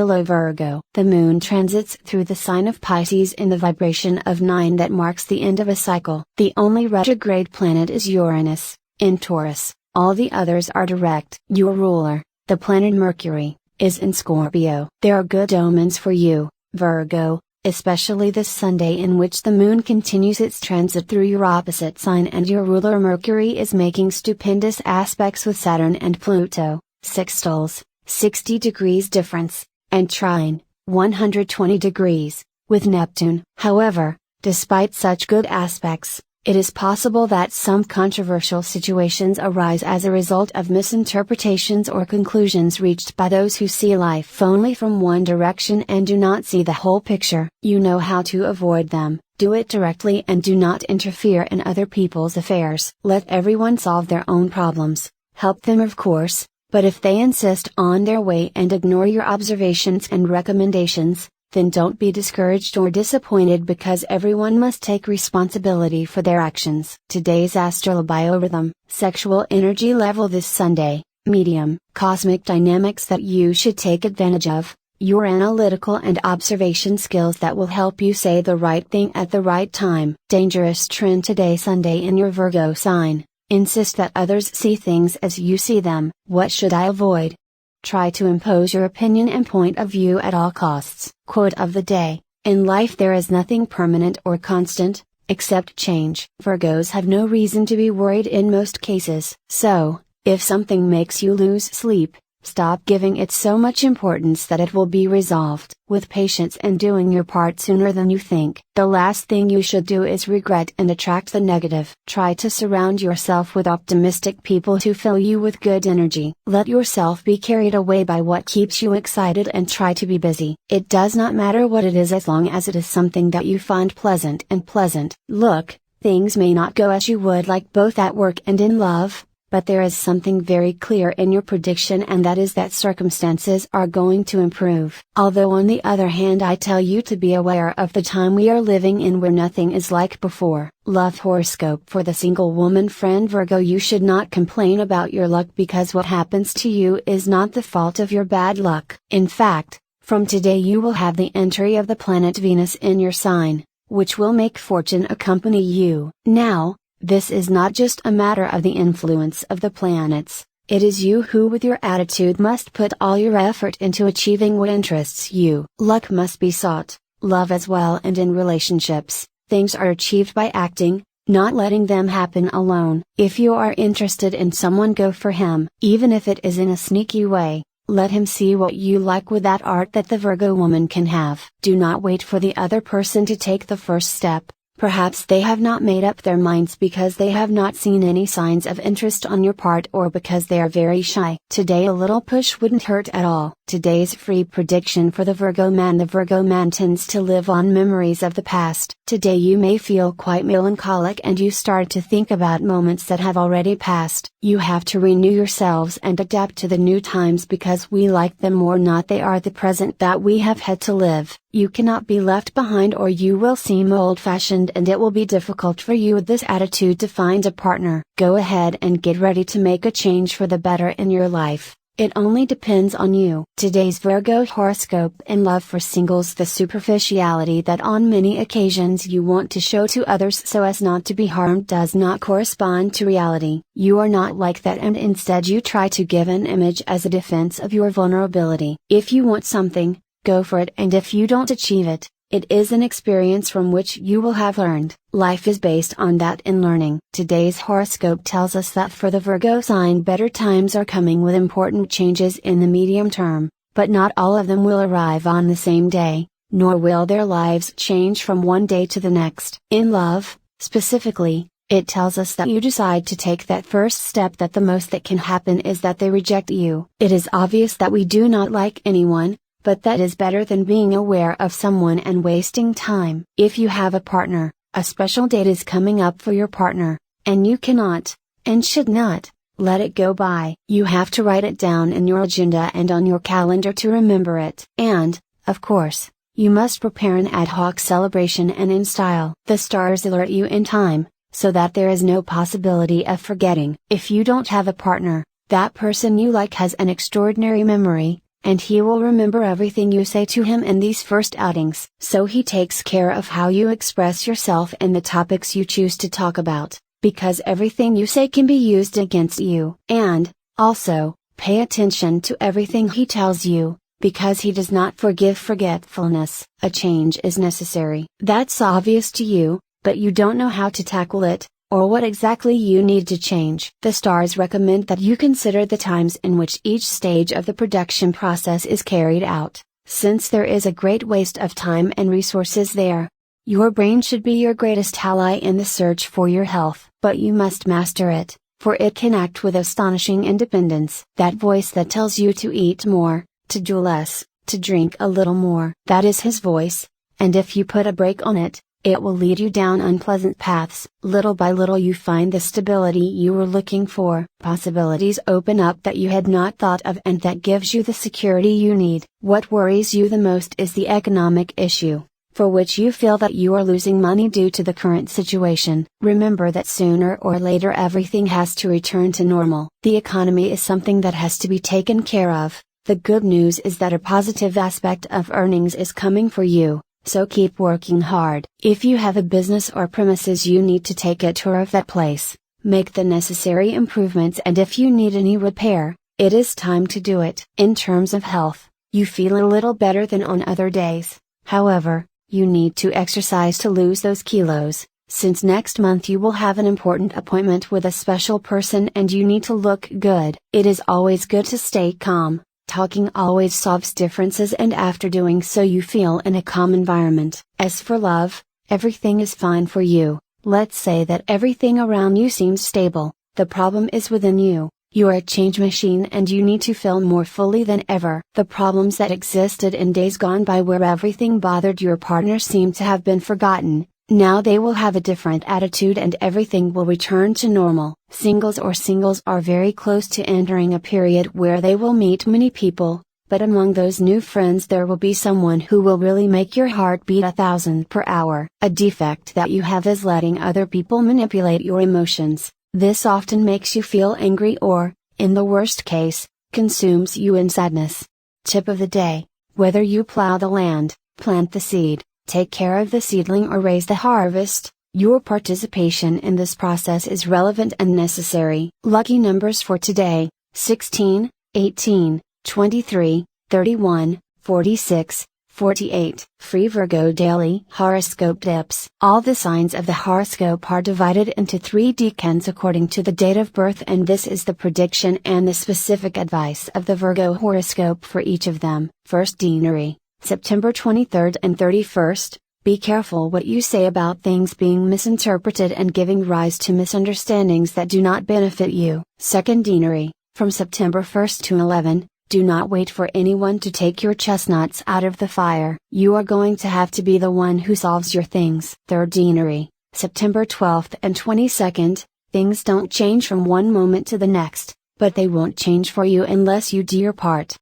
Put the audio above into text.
Hello Virgo. The moon transits through the sign of Pisces in the vibration of 9 that marks the end of a cycle. The only retrograde planet is Uranus, in Taurus, all the others are direct. Your ruler, the planet Mercury, is in Scorpio. There are good omens for you, Virgo, especially this Sunday in which the moon continues its transit through your opposite sign and your ruler Mercury is making stupendous aspects with Saturn and Pluto, sextiles, 60 degrees difference, and trine, 120 degrees, with Neptune. However, despite such good aspects, it is possible that some controversial situations arise as a result of misinterpretations or conclusions reached by those who see life only from one direction and do not see the whole picture. You know how to avoid them, do it directly and do not interfere in other people's affairs. Let everyone solve their own problems, help them of course, but if they insist on their way and ignore your observations and recommendations, then don't be discouraged or disappointed because everyone must take responsibility for their actions. Today's astrobiorhythm, sexual energy level this Sunday, medium. Cosmic dynamics that you should take advantage of, your analytical and observation skills that will help you say the right thing at the right time. Dangerous trend today Sunday in your Virgo sign. Insist that others see things as you see them. What should I avoid? Try to impose your opinion and point of view at all costs. Quote of the day: in life there is nothing permanent or constant, except change. Virgos have no reason to be worried in most cases. So, if something makes you lose sleep, stop giving it so much importance that it will be resolved with patience and doing your part sooner than you think. The last thing you should do is regret and attract the negative. Try to surround yourself with optimistic people to fill you with good energy. Let yourself be carried away by what keeps you excited and try to be busy. It does not matter what it is as long as it is something that you find pleasant and pleasant. Look, things may not go as you would like both at work and in love, but there is something very clear in your prediction and that is that circumstances are going to improve. Although on the other hand I tell you to be aware of the time we are living in where nothing is like before. Love horoscope for the single woman friend Virgo. You should not complain about your luck because what happens to you is not the fault of your bad luck. In fact, from today you will have the entry of the planet Venus in your sign, which will make fortune accompany you. Now, this is not just a matter of the influence of the planets, it is you who with your attitude must put all your effort into achieving what interests you. Luck must be sought, love as well, and in relationships, things are achieved by acting, not letting them happen alone. If you are interested in someone, go for him, even if it is in a sneaky way. Let him see what you like with that art that the Virgo woman can have. Do not wait for the other person to take the first step. Perhaps they have not made up their minds because they have not seen any signs of interest on your part or because they are very shy. Today a little push wouldn't hurt at all. Today's free prediction for the Virgo man. The Virgo man tends to live on memories of the past. Today you may feel quite melancholic and you start to think about moments that have already passed. You have to renew yourselves and adapt to the new times because we like them or not, they are the present that we have had to live. You cannot be left behind or you will seem old-fashioned and it will be difficult for you with this attitude to find a partner. Go ahead and get ready to make a change for the better in your life. It only depends on you. Today's Virgo horoscope in love for singles. The superficiality that on many occasions you want to show to others so as not to be harmed does not correspond to reality. You are not like that and instead you try to give an image as a defense of your vulnerability. If you want something, go for it, and if you don't achieve it, it is an experience from which you will have learned. Life is based on that in learning. Today's horoscope tells us that for the Virgo sign better times are coming with important changes in the medium term, but not all of them will arrive on the same day, nor will their lives change from one day to the next. In love, specifically, it tells us that you decide to take that first step, that the most that can happen is that they reject you. It is obvious that we do not like anyone, but that is better than being aware of someone and wasting time. If you have a partner, a special date is coming up for your partner, and you cannot, and should not, let it go by. You have to write it down in your agenda and on your calendar to remember it. And, of course, you must prepare an ad hoc celebration and in style. The stars alert you in time, so that there is no possibility of forgetting. If you don't have a partner, that person you like has an extraordinary memory, and he will remember everything you say to him in these first outings. So he takes care of how you express yourself and the topics you choose to talk about, because everything you say can be used against you. And, also, pay attention to everything he tells you, because he does not forgive forgetfulness. A change is necessary. That's obvious to you, but you don't know how to tackle it, or what exactly you need to change. The stars recommend that you consider the times in which each stage of the production process is carried out, since there is a great waste of time and resources there. Your brain should be your greatest ally in the search for your health, but you must master it, for it can act with astonishing independence. That voice that tells you to eat more, to do less, to drink a little more. That is his voice, and if you put a brake on it, it will lead you down unpleasant paths. Little by little you find the stability you were looking for. Possibilities open up that you had not thought of, and that gives you the security you need. What worries you the most is the economic issue, for which you feel that you are losing money due to the current situation. Remember that sooner or later everything has to return to normal. The economy is something that has to be taken care of. The good news is that a positive aspect of earnings is coming for you, so keep working hard. If you have a business or premises you need to take a tour of that place, make the necessary improvements, and if you need any repair, it is time to do it. In terms of health, you feel a little better than on other days. However, you need to exercise to lose those kilos, since next month you will have an important appointment with a special person and you need to look good. It is always good to stay calm. Talking always solves differences, and after doing so you feel in a calm environment. As for love, everything is fine for you. Let's say that everything around you seems stable. The problem is within you. You are a change machine and you need to feel more fully than ever. The problems that existed in days gone by where everything bothered your partner seem to have been forgotten. Now they will have a different attitude and everything will return to normal. Singles are very close to entering a period where they will meet many people, but among those new friends there will be someone who will really make your heart beat 1,000 per hour. A defect that you have is letting other people manipulate your emotions. This often makes you feel angry or, in the worst case, consumes you in sadness. Tip of the day: whether you plow the land, plant the seed, take care of the seedling or raise the harvest, your participation in this process is relevant and necessary. Lucky numbers for today: 16, 18, 23, 31, 46, 48. Free Virgo Daily Horoscope Tips. All the signs of the horoscope are divided into 3 decans according to the date of birth, and this is the prediction and the specific advice of the Virgo horoscope for each of them. First deanery, September 23rd and 31st. Be careful what you say about things being misinterpreted and giving rise to misunderstandings that do not benefit you. Second deanery, from September 1st to 11. Do not wait for anyone to take your chestnuts out of the fire. You are going to have to be the one who solves your things. Third deanery, September 12th and 22nd. Things don't change from one moment to the next, but they won't change for you unless you do your part.